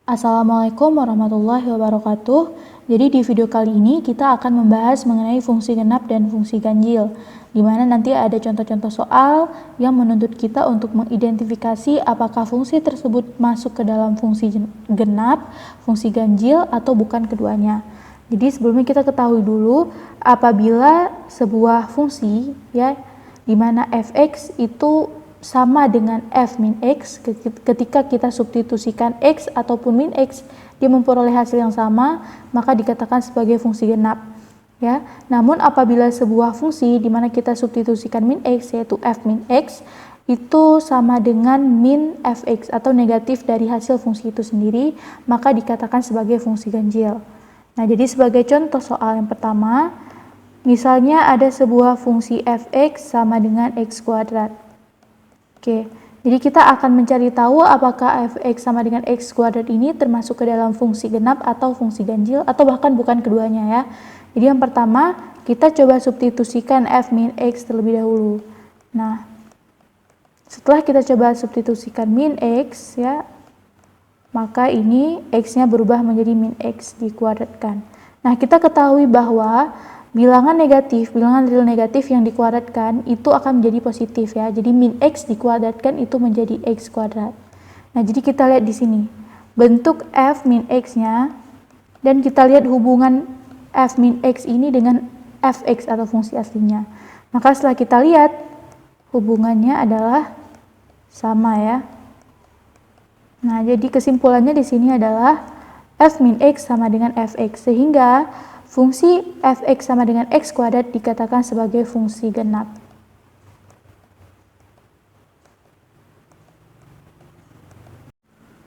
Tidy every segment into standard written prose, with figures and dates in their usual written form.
Assalamualaikum warahmatullahi wabarakatuh. Jadi di video kali ini kita akan membahas mengenai fungsi genap dan fungsi ganjil, di mana nanti ada contoh-contoh soal yang menuntut kita untuk mengidentifikasi apakah fungsi tersebut masuk ke dalam fungsi genap, fungsi ganjil, atau bukan keduanya. Jadi sebelumnya kita ketahui dulu apabila sebuah fungsi ya, di mana fx itu sama dengan f min x, ketika kita substitusikan x ataupun min x, dia memperoleh hasil yang sama, maka dikatakan sebagai fungsi genap. Ya, namun apabila sebuah fungsi di mana kita substitusikan min x, yaitu f min x, itu sama dengan min fx atau negatif dari hasil fungsi itu sendiri, maka dikatakan sebagai fungsi ganjil. Nah, jadi sebagai contoh soal yang pertama, misalnya ada sebuah fungsi fx sama dengan x kuadrat. Oke, jadi kita akan mencari tahu apakah fx sama dengan x kuadrat ini termasuk ke dalam fungsi genap atau fungsi ganjil, atau bahkan bukan keduanya ya. Jadi yang pertama, kita coba substitusikan f min x terlebih dahulu. Nah, setelah kita coba substitusikan min x ya, maka ini x-nya berubah menjadi min x dikuadratkan. Nah, kita ketahui bahwa bilangan negatif, bilangan real negatif yang dikuadratkan itu akan menjadi positif ya. Jadi min x dikuadratkan itu menjadi x kuadrat. Nah, jadi kita lihat di sini bentuk f min x-nya, dan kita lihat hubungan f min x ini dengan fx atau fungsi aslinya. Maka setelah kita lihat hubungannya adalah sama ya. Nah, jadi kesimpulannya di sini adalah f min x sama dengan fx, sehingga fungsi fx sama dengan x kuadrat dikatakan sebagai fungsi genap.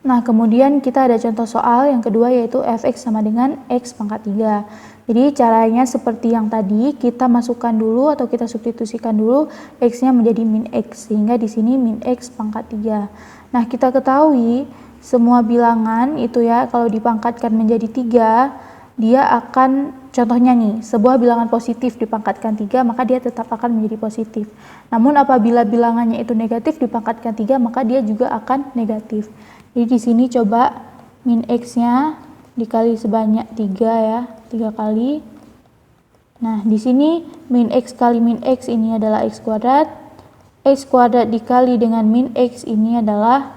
Nah, kemudian kita ada contoh soal yang kedua, yaitu fx sama dengan x pangkat 3. Jadi caranya seperti yang tadi, kita masukkan dulu atau kita substitusikan dulu x-nya menjadi min x, sehingga di sini min x pangkat 3. Nah, kita ketahui semua bilangan itu ya, kalau dipangkatkan menjadi 3, dia akan, contohnya nih, sebuah bilangan positif dipangkatkan 3, maka dia tetap akan menjadi positif. Namun apabila bilangannya itu negatif dipangkatkan 3, maka dia juga akan negatif. Jadi di sini coba min x-nya dikali sebanyak 3 ya, 3 kali. Nah, di sini min x kali min x ini adalah x kuadrat. X kuadrat dikali dengan min x ini adalah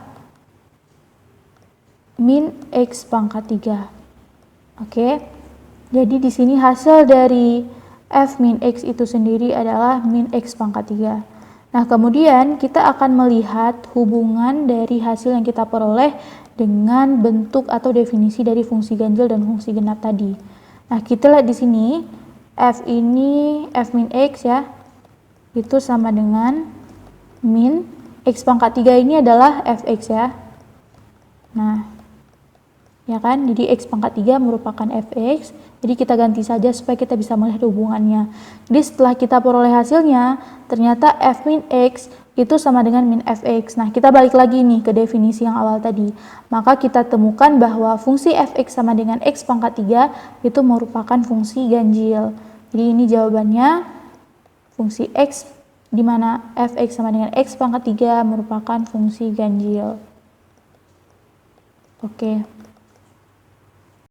min x pangkat 3. Oke. Jadi di sini hasil dari f min x itu sendiri adalah min x pangkat 3. Nah, kemudian kita akan melihat hubungan dari hasil yang kita peroleh dengan bentuk atau definisi dari fungsi ganjil dan fungsi genap tadi. Nah, kita lihat di sini f ini, f min x ya, itu sama dengan min x pangkat 3 ini adalah fx ya. Nah, ya kan, jadi x pangkat 3 merupakan fx, jadi kita ganti saja supaya kita bisa melihat hubungannya. Jadi setelah kita peroleh hasilnya, ternyata f min x itu sama dengan min fx. Nah, kita balik lagi nih ke definisi yang awal tadi, maka kita temukan bahwa fungsi fx sama dengan x pangkat 3 itu merupakan fungsi ganjil. Jadi ini jawabannya, fungsi x di mana fx sama dengan x pangkat 3 merupakan fungsi ganjil. Oke.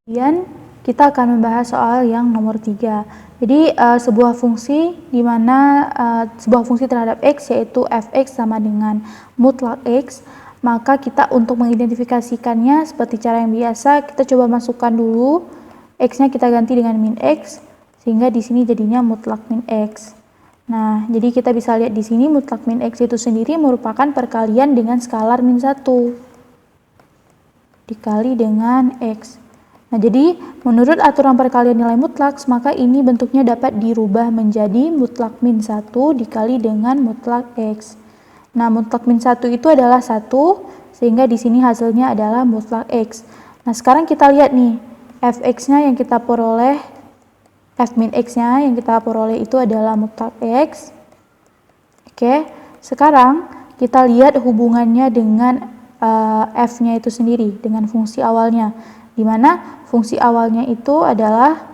Kemudian kita akan membahas soal yang nomor 3. Jadi sebuah fungsi di mana sebuah fungsi terhadap x, yaitu fx sama dengan mutlak x, maka kita untuk mengidentifikasikannya seperti cara yang biasa, kita coba masukkan dulu x-nya, kita ganti dengan min x, sehingga di sini jadinya mutlak min x. Nah, jadi kita bisa lihat di sini mutlak min x itu sendiri merupakan perkalian dengan skalar min 1 dikali dengan x. Nah, jadi menurut aturan perkalian nilai mutlak, maka ini bentuknya dapat dirubah menjadi mutlak min 1 dikali dengan mutlak x. Nah, mutlak min 1 itu adalah 1, sehingga di sini hasilnya adalah mutlak x. Nah, sekarang kita lihat nih, fx-nya yang kita peroleh, f min x-nya yang kita peroleh itu adalah mutlak x. Oke, sekarang kita lihat hubungannya dengan f-nya itu sendiri, dengan fungsi awalnya, di mana fungsi awalnya itu adalah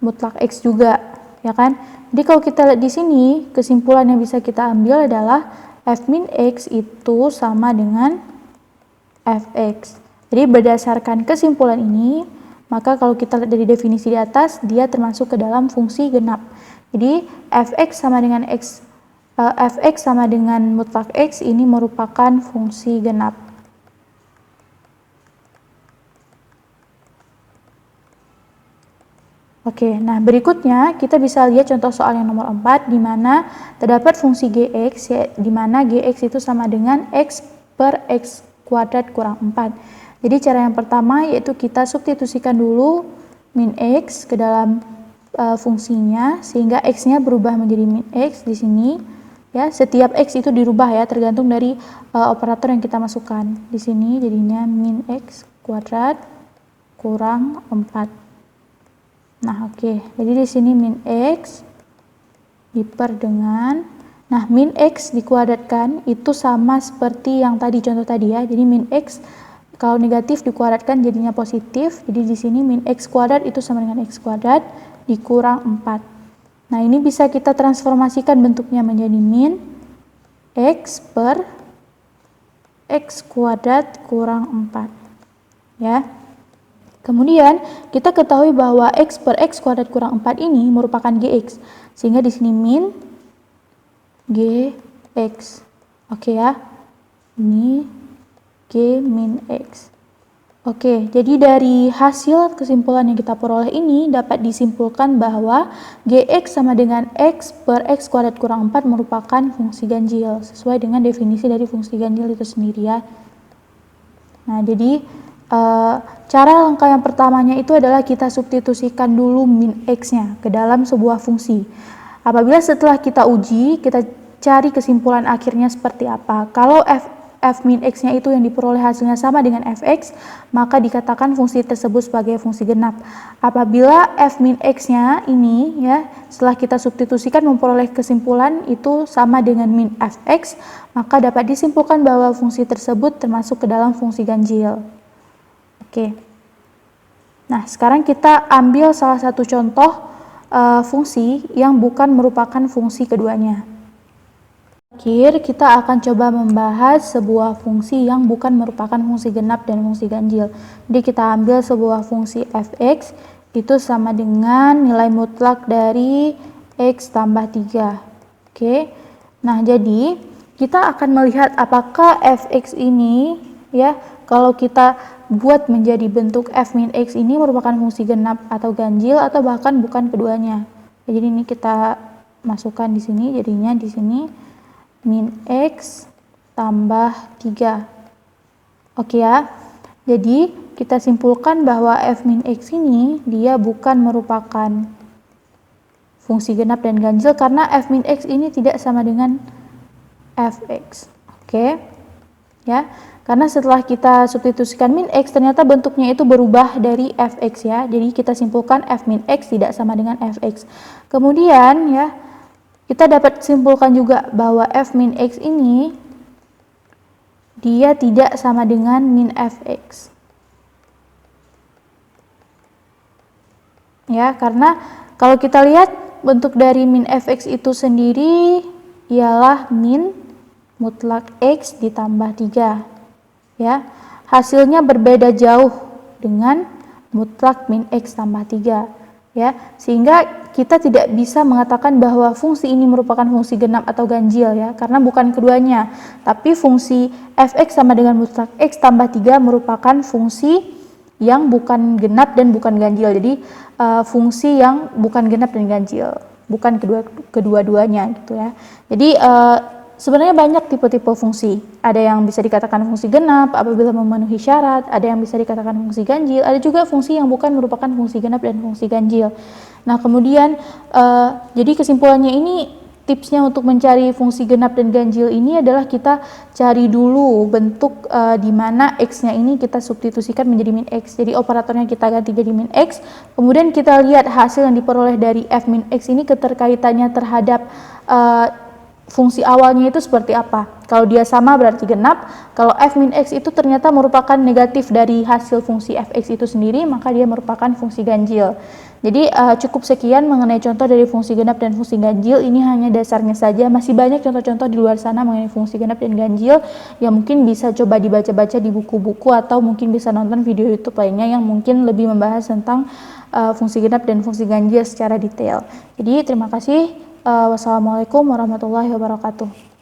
mutlak x juga, ya kan? Jadi kalau kita lihat di sini, kesimpulan yang bisa kita ambil adalah f min x itu sama dengan fx. Jadi berdasarkan kesimpulan ini, maka kalau kita lihat dari definisi di atas, dia termasuk ke dalam fungsi genap. Jadi fx sama dengan fx sama dengan mutlak x ini merupakan fungsi genap. Oke, nah berikutnya kita bisa lihat contoh soal yang nomor 4 di mana terdapat fungsi gx di mana gx itu sama dengan x per x kuadrat kurang 4. Jadi cara yang pertama yaitu kita substitusikan dulu min x ke dalam fungsinya sehingga x-nya berubah menjadi min x di sini. Ya, setiap x itu dirubah ya tergantung dari operator yang kita masukkan. Di sini jadinya min x kuadrat kurang 4. Nah, oke. Jadi di sini min x diper dengan min x dikuadratkan itu sama seperti yang tadi contoh tadi ya. Jadi min x kalau negatif dikuadratkan jadinya positif. Jadi di sini min x kuadrat itu sama dengan x kuadrat dikurang 4. Nah, ini bisa kita transformasikan bentuknya menjadi min x per x kuadrat kurang 4. Ya. Kemudian kita ketahui bahwa x per x kuadrat kurang 4 ini merupakan gx. Sehingga di sini min gx. Oke ya. Ini g min x. Oke, jadi dari hasil kesimpulan yang kita peroleh ini dapat disimpulkan bahwa gx sama dengan x per x kuadrat kurang 4 merupakan fungsi ganjil sesuai dengan definisi dari fungsi ganjil itu sendiri ya. Nah, jadi cara langkah yang pertamanya itu adalah kita substitusikan dulu min x-nya ke dalam sebuah fungsi. Apabila setelah kita uji, kita cari kesimpulan akhirnya seperti apa. Kalau f min x-nya itu yang diperoleh hasilnya sama dengan fx, maka dikatakan fungsi tersebut sebagai fungsi genap. Apabila f min x-nya ini ya, setelah kita substitusikan memperoleh kesimpulan itu sama dengan min fx, maka dapat disimpulkan bahwa fungsi tersebut termasuk ke dalam fungsi ganjil. Oke. Nah, sekarang kita ambil salah satu contoh fungsi yang bukan merupakan fungsi keduanya. Terakhir, kita akan coba membahas sebuah fungsi yang bukan merupakan fungsi genap dan fungsi ganjil. Jadi kita ambil sebuah fungsi fx itu sama dengan nilai mutlak dari x tambah 3. Oke. Nah, jadi kita akan melihat apakah fx ini ya, kalau kita buat menjadi bentuk f min x ini merupakan fungsi genap atau ganjil atau bahkan bukan keduanya. Jadi ini kita masukkan di sini, jadinya di sini min x tambah 3. Oke ya. Jadi kita simpulkan bahwa f min x ini dia bukan merupakan fungsi genap dan ganjil karena f min x ini tidak sama dengan fx. Oke. Ya. Karena setelah kita substitusikan min x, ternyata bentuknya itu berubah dari fx ya. Jadi kita simpulkan f min x tidak sama dengan fx. Kemudian ya, kita dapat simpulkan juga bahwa f min x ini dia tidak sama dengan min fx. Ya, karena kalau kita lihat bentuk dari min fx itu sendiri ialah min mutlak x ditambah 3. Ya, hasilnya berbeda jauh dengan mutlak min x tambah 3 ya, sehingga kita tidak bisa mengatakan bahwa fungsi ini merupakan fungsi genap atau ganjil ya, karena bukan keduanya, tapi fungsi fx sama dengan mutlak x tambah 3 merupakan fungsi yang bukan genap dan bukan ganjil. Jadi fungsi yang bukan genap dan ganjil, bukan kedua-duanya gitu ya. Jadi sebenarnya banyak tipe-tipe fungsi. Ada yang bisa dikatakan fungsi genap apabila memenuhi syarat, ada yang bisa dikatakan fungsi ganjil, ada juga fungsi yang bukan merupakan fungsi genap dan fungsi ganjil. Nah, kemudian jadi kesimpulannya ini, tipsnya untuk mencari fungsi genap dan ganjil ini adalah kita cari dulu bentuk di mana x-nya ini kita substitusikan menjadi min x. Jadi operatornya kita ganti jadi min x. Kemudian kita lihat hasil yang diperoleh dari f min x ini keterkaitannya terhadap fungsi awalnya itu seperti apa. Kalau dia sama berarti genap, kalau f min x itu ternyata merupakan negatif dari hasil fungsi fx itu sendiri, maka dia merupakan fungsi ganjil. Jadi cukup sekian mengenai contoh dari fungsi genap dan fungsi ganjil. Ini hanya dasarnya saja, masih banyak contoh-contoh di luar sana mengenai fungsi genap dan ganjil yang mungkin bisa coba dibaca-baca di buku-buku, atau mungkin bisa nonton video YouTube lainnya yang mungkin lebih membahas tentang fungsi genap dan fungsi ganjil secara detail. Jadi terima kasih. Wassalamualaikum warahmatullahi wabarakatuh.